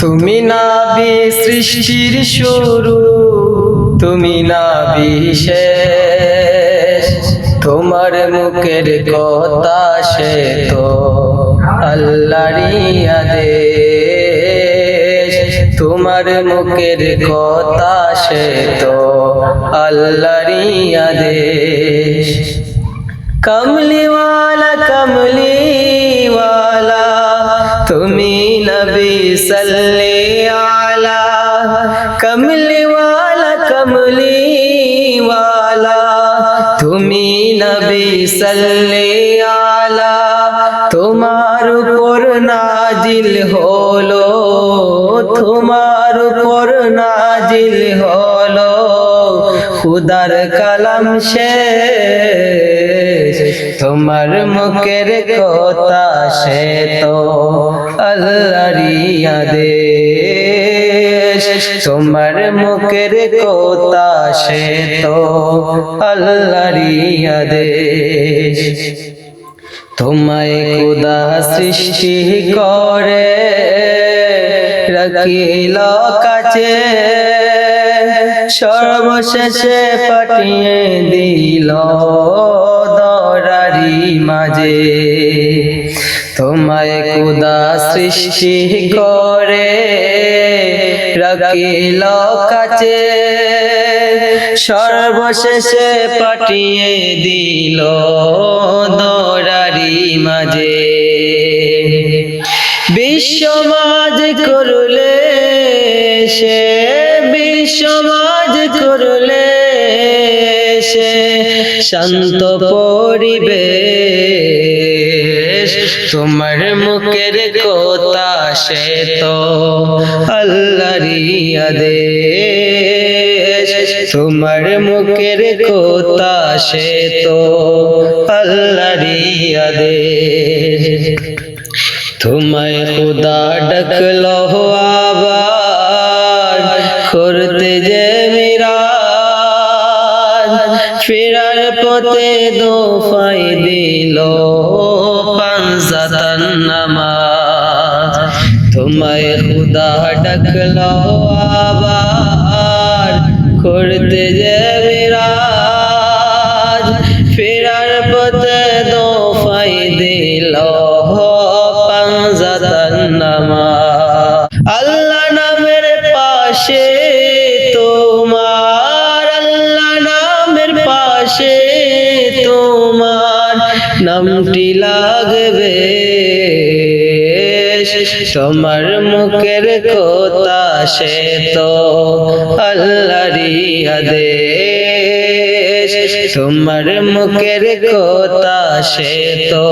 তুমি নাবি সৃষ্টির শুরু, তুমি নাবি শেষ, তোমার মুখের কথা সে তো আল্লাহরই আদেশ। তোমার মুখের কথা সে তো আল্লাহরই আদেশ। কমলিওয়ালা কমলিওয়ালা তুমি নবী সাল্লি আলা। কমলিওয়ালা কমলিওয়ালা তুমি নবী সাল্লি আলা। তোমার উপর নাজিল হলো, তোমার উপর নাজিল হলো খুদার কালাম শেষ। তোমার মুখের কথা সে তো আল্লাহরই আদেশ। তোমার মুখের কথা সে তো আল্লাহরই আদেশ। তোমায় খুদা সৃষ্টি করে রাখিল কাছে, সর্বশেষে পাঠিয়ে দিল দরারি মাঝে। তোমায় খুদা সৃষ্টি করে রাখিল কাছে, সর্বশেষে পাঠিয়ে দিল দরারি মাঝে। বিশ্বমাজ করলে সে, বিশ্বমাজ করলে সে শান্ত পরিবেশ। তোমার মুখের কথা সে তো আল্লাহরই আদেশ। তোমার মুখের কথা সে তো আল্লাহরই আদেশ। তোমায় খুদা ডাকলো আবার করতে যে মিরাজ, ফেরার পথে দোফাই দিল পাঁচজাতান নামাজ। তোমায় খুদা ডাকলো আবার করতে যে মিরাজ, ফেরার পথে দোফাই দিল পাঁচজাতান নামাজ। আল্লাহ নামের পাশে তোমার, আল্লাহ নামের পাশে তোমার নামটি লাগবে। তোমার মুখের কথা সে তো আল্লাহরই আদেশ। তোমার মুখের কথা সে তো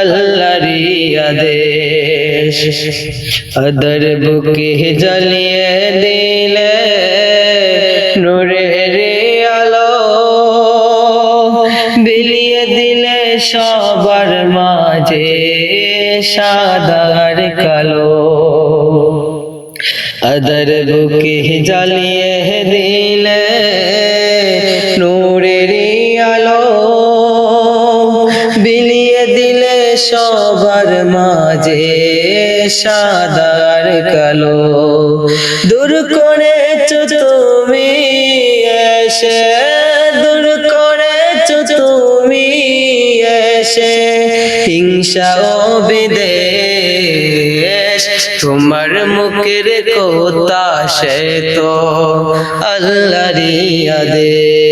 আল্লাহরই আদেশ। আদর বুকে জ্বালিয়ে দিলে নূরের আলো, বিলিয়ে দিলে সবার মাঝে সাদার কালো। আদর বুকে জ্বালিয়ে দিলে নূরের আলো, বিলিয়ে দিলে সবার মাঝে সাদার কালো। দূর করেছো তুমি এসে, দূর করেছো তুমি এসে হিংসা ও বিদ্বেষ। তোমার মুখের কথা সে তো আল্লাহরই আদেশ।